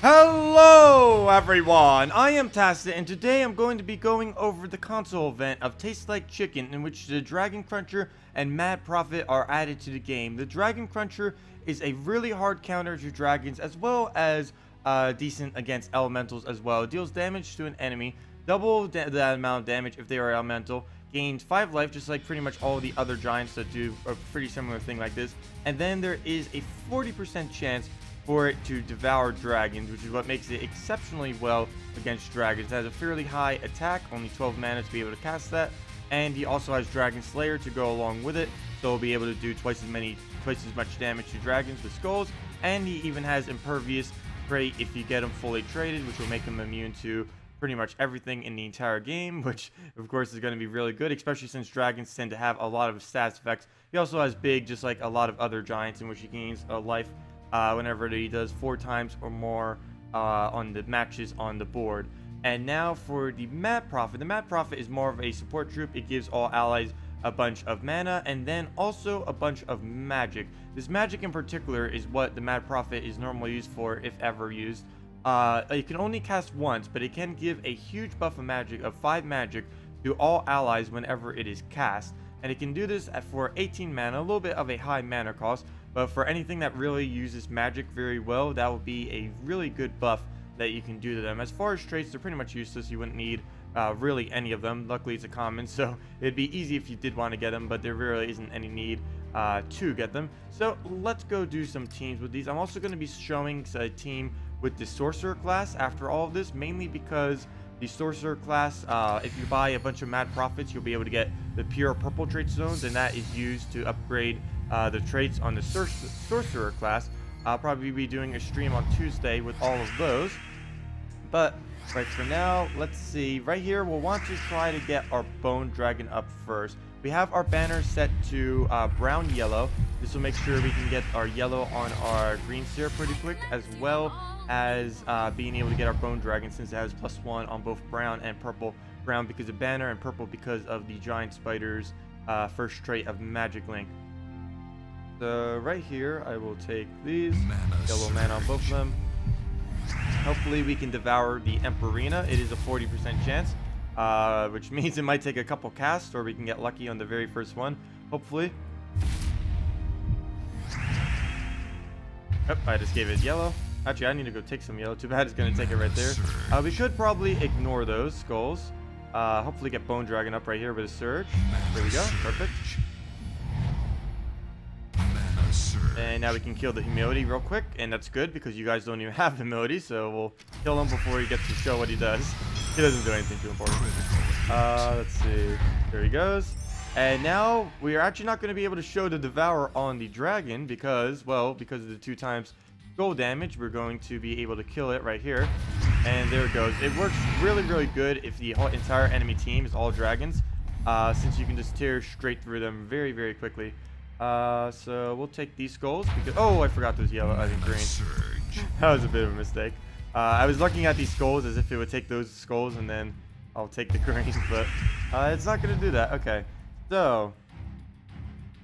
Hello everyone, I am Tacet, and today I'm going to be going over the console event of Taste Like Chicken, in which the Dragon Cruncher and Mad Prophet are added to the game. The Dragon Cruncher is a really hard counter to dragons, as well as decent against elementals as well. It deals damage to an enemy, double that amount of damage if they are elemental, gains 5 life, just like pretty much all the other giants that do a pretty similar thing like this, and then there is a 40% chance for it to devour dragons, which is what makes it exceptionally well against dragons. It has a fairly high attack, only 12 mana to be able to cast that, and he also has Dragon Slayer to go along with it, so he'll be able to do twice as much damage to dragons with skulls. And he even has Impervious Trait if you get him fully traded, which will make him immune to pretty much everything in the entire game, which of course is going to be really good, especially since dragons tend to have a lot of stats effects. He also has Big, just like a lot of other giants, in which he gains a life whenever he does 4 times or more on the matches on the board. And now for the Mad Prophet. The Mad Prophet is more of a support troop. It gives all allies a bunch of mana and then also a bunch of magic. This magic in particular is what the Mad Prophet is normally used for, if ever used. It can only cast once, but it can give a huge buff of magic of 5 magic to all allies whenever it is cast. And it can do this for 18 mana, a little bit of a high mana cost, but for anything that really uses magic very well, that will be a really good buff that you can do to them. As far as traits, they're pretty much useless. You wouldn't need really any of them. Luckily, it's a common, so it'd be easy if you did want to get them, but there really isn't any need to get them. So let's go do some teams with these. I'm also going to be showing a team with the sorcerer class after all of this, mainly because the sorcerer class, if you buy a bunch of Mad Prophets, you'll be able to get the pure purple traitstones, and that is used to upgrade the traits on the sorcerer class. I'll probably be doing a stream on Tuesday with all of those. But right for now, let's see. Right here, we'll want to try to get our bone dragon up first. We have our banner set to brown yellow. This will make sure we can get our yellow on our green seer pretty quick, as well as being able to get our bone dragon, since it has +1 on both brown and purple. Brown because of banner, and purple because of the giant spider's first trait of Magic Link. So right here, I will take these, yellow mana on both of them. Hopefully we can devour the Emperina. It is a 40% chance, which means it might take a couple casts, or we can get lucky on the very first one, hopefully. Yep, I just gave it yellow. Actually, I need to go take some yellow. Too bad it's going to take it right there. We could probably ignore those skulls. Hopefully get Bone Dragon up right here with a Surge. There we go. Perfect. And now we can kill the Humility real quick, and that's good because you guys don't even have Humility, so we'll kill him before he gets to show what he does. He doesn't do anything too important. Let's see. There he goes. And now we are actually not going to be able to show the Devour on the dragon because, well, because of the 2 times gold damage, we're going to be able to kill it right here. And there it goes. It works really, really good if the whole entire enemy team is all dragons, since you can just tear straight through them very, very quickly. So we'll take these skulls because, oh, I forgot those yellow, I think green. That was a bit of a mistake. I was looking at these skulls as if it would take those skulls and then I'll take the green, but it's not going to do that. Okay, so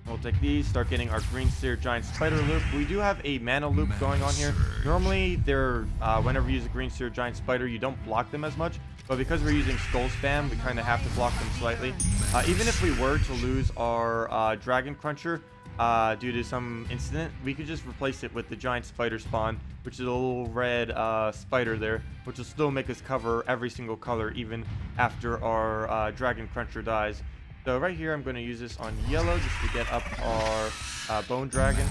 we'll take these, start getting our green seer giant spider loop. We do have a mana loop going on here. Normally, whenever you use a green seer giant spider, you don't block them as much. But because we're using skull spam, we kind of have to block them slightly. Even if we were to lose our Dragon Cruncher due to some incident, we could just replace it with the giant spider spawn, which is a little red spider there, which will still make us cover every single color even after our Dragon Cruncher dies. So right here, I'm going to use this on yellow just to get up our Bone Dragon.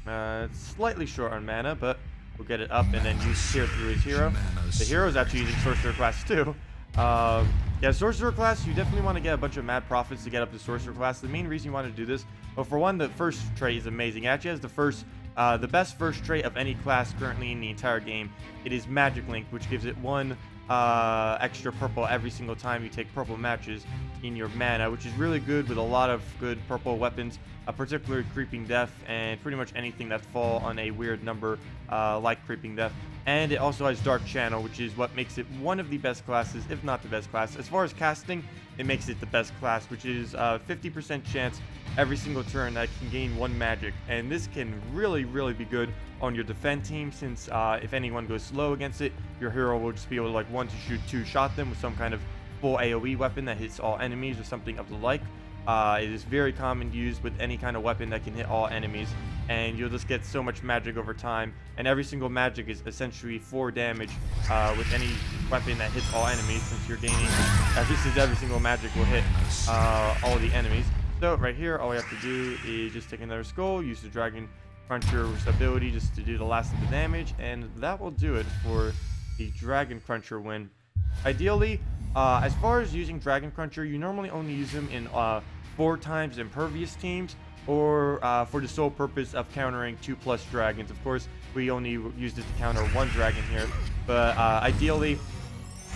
It's slightly short on mana, but we'll get it up and then use tear through his hero. The hero is actually using sorcerer class too. Yeah, sorcerer class, you definitely want to get a bunch of Mad Prophets to get up to sorcerer class. The main reason you want to do this, well, for one, the first trait is amazing. It actually has the best first trait of any class currently in the entire game. It is Magic Link, which gives it 1 extra purple every single time you take purple matches in your mana, which is really good with a lot of good purple weapons, particularly Creeping Death and pretty much anything that fall on a weird number like Creeping Death. And it also has Dark Channel, which is what makes it one of the best classes, if not the best class. As far as casting, it makes it the best class, which is 50% chance every single turn that can gain 1 magic, and this can really be good on your defend team, since if anyone goes slow against it, your hero will just be able to like 1 to shoot 2 shot them with some kind of full AoE weapon that hits all enemies or something of the like. It is very common to use with any kind of weapon that can hit all enemies, and you'll just get so much magic over time, and every single magic is essentially 4 damage with any weapon that hits all enemies, since you're gaining, this is every single magic will hit all the enemies. So right here, all we have to do is just take another skull, use the Dragon Cruncher's ability just to do the last of the damage, and that will do it for the Dragon Cruncher win. Ideally, as far as using Dragon Cruncher, you normally only use him in 4 times impervious teams, or for the sole purpose of countering 2+ dragons. Of course, we only used it to counter 1 dragon here, but ideally,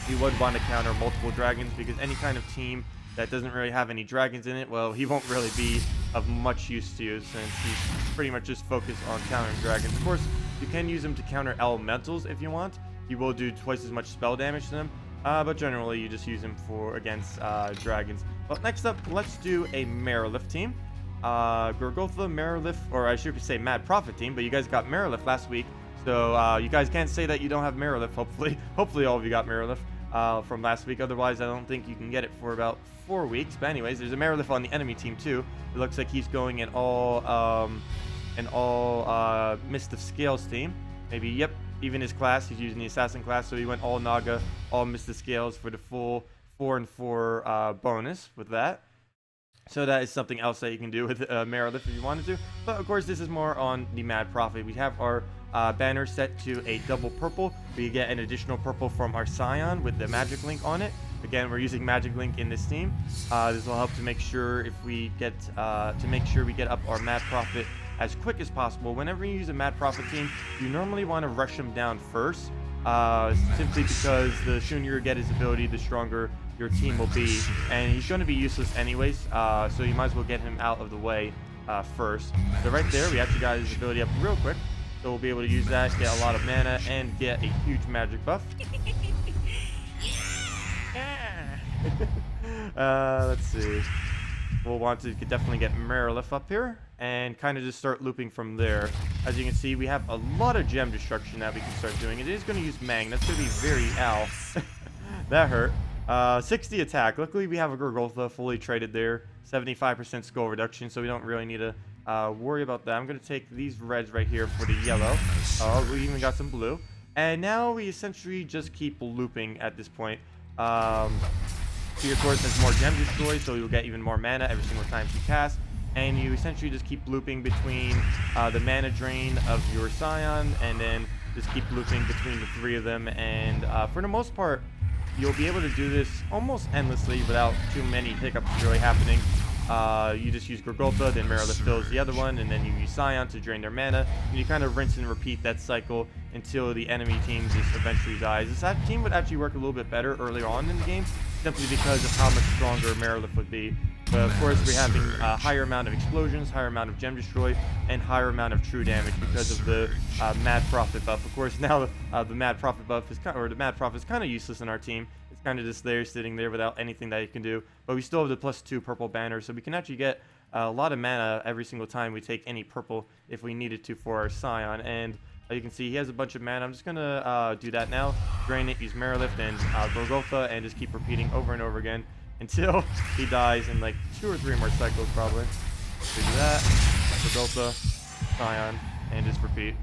you would want to counter multiple dragons, because any kind of team that doesn't really have any dragons in it, well, he won't really be of much use to you, since he's pretty much just focused on countering dragons. Of course, you can use him to counter elementals if you want. He will do twice as much spell damage to them, but generally you just use him for against dragons. Well, next up, let's do a Marilith team. Gorgotha, Marilith, or I should say Mad Prophet team, but you guys got Marilith last week, so you guys can't say that you don't have Marilith, hopefully all of you got Marilith from last week. Otherwise, I don't think you can get it for about 4 weeks. But anyways, there's a Marilith on the enemy team too. It looks like he's going in all Mist of Scales team. Maybe, yep, even his class, he's using the assassin class, so he went all Naga, all Mist of Scales for the full 4 and 4 bonus with that. So that is something else that you can do with Marilith if you wanted to. But of course, this is more on the Mad Prophet. We have our banner set to a double purple. We get an additional purple from our Scion with the Magic Link on it. Again, we're using Magic Link in this team. This will help to make sure if we get we get up our Mad Prophet as quick as possible. Whenever you use a Mad Prophet team, you normally want to rush him down first, simply because the sooner you get his ability, the stronger your team will be, and he's going to be useless anyways, so you might as well get him out of the way first. So right there, we actually got his ability up real quick, so we'll be able to use that, get a lot of mana, and get a huge magic buff. Let's see. We'll want to definitely get Marilith up here and kind of just start looping from there. As you can see, we have a lot of gem destruction that we can start doing. It is going to use Mang. That's going to be very ow. That hurt. 60 attack. Luckily, we have a Gorgotha fully traded there. 75% skull reduction, so we don't really need to worry about that. I'm going to take these reds right here for the yellow. Oh, we even got some blue. And now we essentially just keep looping at this point. He, of course, has more gem destroy, so you'll get even more mana every single time you cast. And you essentially just keep looping between the mana drain of your Scion, and then just keep looping between the 3 of them. And for the most part, you'll be able to do this almost endlessly without too many hiccups really happening. You just use Gorgotha, then Marilith fills the other one, and then you use Scion to drain their mana. And you kind of rinse and repeat that cycle until the enemy team just eventually dies. This team would actually work a little bit better earlier on in the game, simply because of how much stronger Marilith would be. But of course, we're having a higher amount of explosions, higher amount of gem destroy, and higher amount of true damage because of the Mad Prophet buff. Of course, now the Mad Prophet buff is the Mad Prophet is kind of useless in our team. It's kind of just there, sitting there without anything that you can do. But we still have the +2 purple banner, so we can actually get a lot of mana every single time we take any purple if we needed to for our Scion. And you can see he has a bunch of mana. I'm just gonna do that now. Drain it, use Marilith and Gorgotha, and just keep repeating over and over again until he dies in like 2 or 3 more cycles probably. So do that, Gorgotha, Scion, and just repeat.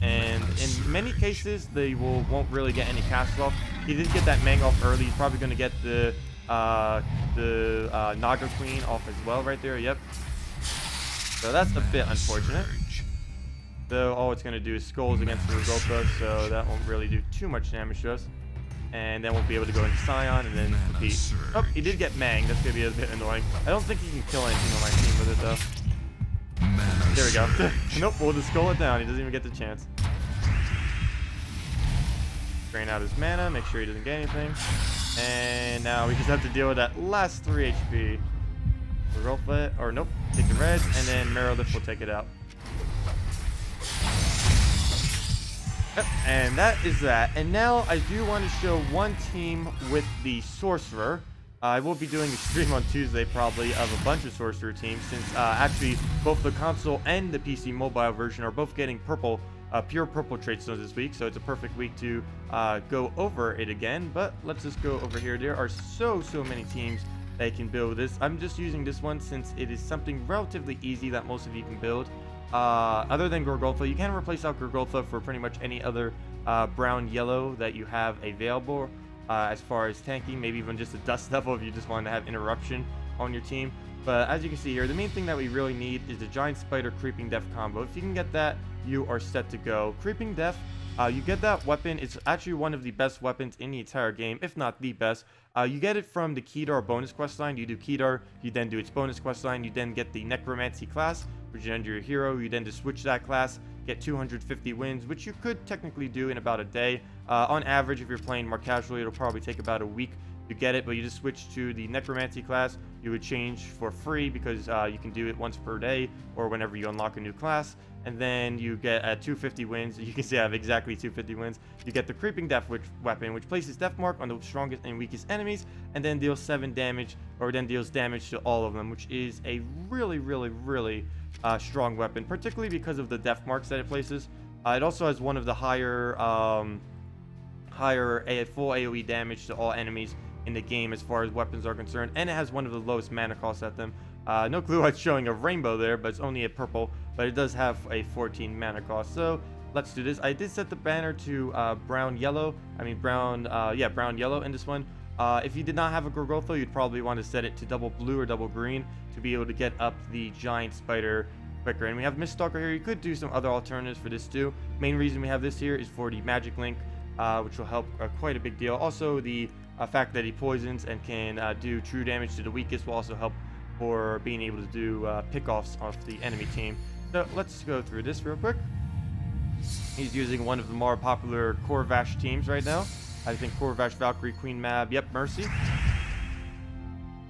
And in many cases, they won't really get any cast off. He did get that Mang off early. He's probably going to get the Naga Queen off as well right there. Yep. So that's a bit unfortunate. So all it's going to do is skulls against the Gorgotha, so that won't really do too much damage to us. And then we'll be able to go into Scion and then repeat. Oh, he did get Mang. That's going to be a bit annoying. I don't think he can kill anything on my team with it, though. There we go. Nope, we'll just skull it down. He doesn't even get the chance. Drain out his mana, make sure he doesn't get anything. And now we just have to deal with that last 3 HP. Gorgotha, or nope, take the red, and then Marilith will take it out. Yep, and that is that. And now I do want to show one team with the sorcerer. I will be doing a stream on Tuesday probably of a bunch of sorcerer teams, since actually both the console and the PC mobile version are both getting purple, pure purple traitstones this week, so it's a perfect week to go over it again. But let's just go over here. There are so many teams that can build this. I'm just using this one since it is something relatively easy that most of you can build. Other than Gorgulfa, you can replace out Gorgulfa for pretty much any other brown yellow that you have available. As far as tanking, maybe even just a dust level if you just want to have interruption on your team. But as you can see here, the main thing that we really need is the giant spider creeping death combo. If you can get that, you are set to go. Creeping death, you get that weapon. It's actually one of the best weapons in the entire game, if not the best. You get it from the Kedar bonus questline. You do Kedar, you then do its bonus questline, you then get the necromancy class, which is under your hero. You then just switch that class, get 250 wins, which you could technically do in about a day. On average, if you're playing more casually, it'll probably take about a week to get it, but you just switch to the necromancy class. You would change for free because you can do it once per day or whenever you unlock a new class, and then you get 250 wins. You can see I have exactly 250 wins. You get the creeping death weapon, which places death mark on the strongest and weakest enemies, and then deals 7 damage, or then deals damage to all of them, which is a really strong weapon, particularly because of the death marks that it places. It also has one of the higher full AoE damage to all enemies in the game as far as weapons are concerned, and it has one of the lowest mana costs at them. No clue why it's showing a rainbow there, but it's only a purple, but it does have a 14 mana cost. So let's do this. I did set the banner to brown yellow in this one. If you did not have a Gorgulfa, you'd probably want to set it to double blue or double green to be able to get up the giant spider quicker. And we have Miststalker here. You could do some other alternatives for this too. Main reason we have this here is for the magic link, which will help quite a big deal. Also, the fact that he poisons and can do true damage to the weakest will also help for being able to do pickoffs off the enemy team. So let's go through this real quick. He's using one of the more popular Corvash teams right now. I think Corvash, Valkyrie, Queen Mab, yep, Mercy.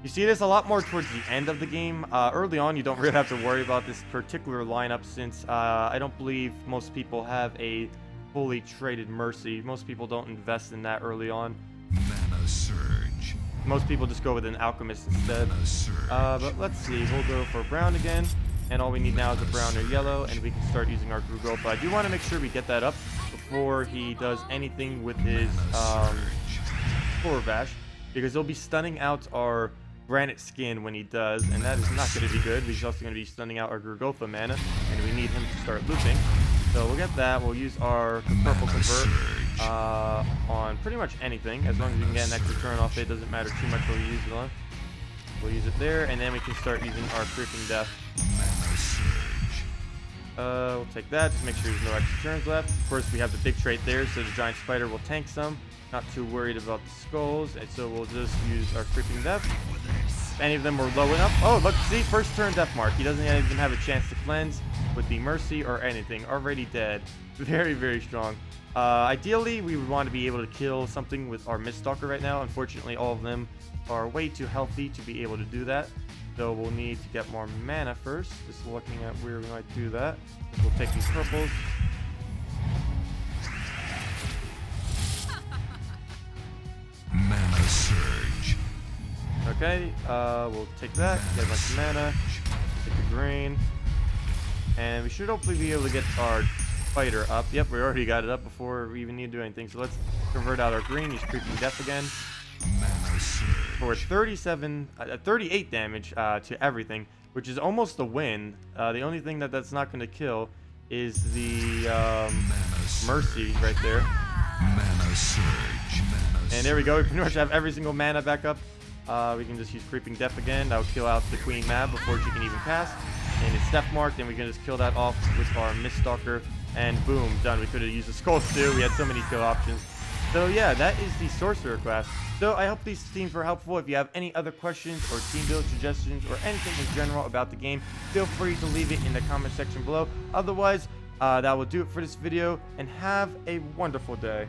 You see this a lot more towards the end of the game. Early on, you don't really have to worry about this particular lineup since I don't believe most people have a fully traded Mercy. Most people don't invest in that early on. Mana surge. Most people just go with an alchemist instead. But let's see, we'll go for brown again, and all we need now is a brown or yellow, and we can start using our Gorgulfa. But I do want to make sure we get that up before he does anything with his Corvash, because he'll be stunning out our granite skin when he does, and that is not going to be good. He's also going to be stunning out our Gorgulfa mana, and we need him to start looping. So we'll get that. We'll use our purple convert on pretty much anything. As long as we can get an extra turn off, it doesn't matter too much what we use it on. We'll use it there, and then we can start using our creeping death. We'll take that to make sure there's no extra turns left. Of course, we have the big trait there, so the giant spider will tank some. Not too worried about the skulls, and so we'll just use our creeping death. If any of them were low enough. Oh, look, see, first turn death mark. He doesn't even have a chance to cleanse with the Mercy or anything. Already dead. Very strong. Ideally, we would want to be able to kill something with our Miststalker right now. Unfortunately, all of them are way too healthy to be able to do that. So we'll need to get more mana first. Just looking at where we might do that. We'll take these purples. Mana surge. Okay, we'll take that, get a bunch of mana, take the green, and we should hopefully be able to get our spider up. Yep, we already got it up before we even need to do anything. So let's convert out our green, use creeping death again. Mana surge. For 38 damage to everything, which is almost a win. The only thing that's not going to kill is the Mercy right there. Mana surge. And there we go. We pretty much have every single mana back up. We can just use creeping death again. That'll kill out the Queen Mab before she can even cast. And it's death marked, and we can just kill that off with our Miststalker. And boom, done. We could have used the skulls too. We had so many kill options. So yeah, that is the sorcerer class. So I hope these themes were helpful. If you have any other questions or team build suggestions or anything in general about the game, feel free to leave it in the comment section below. Otherwise, that will do it for this video, and have a wonderful day.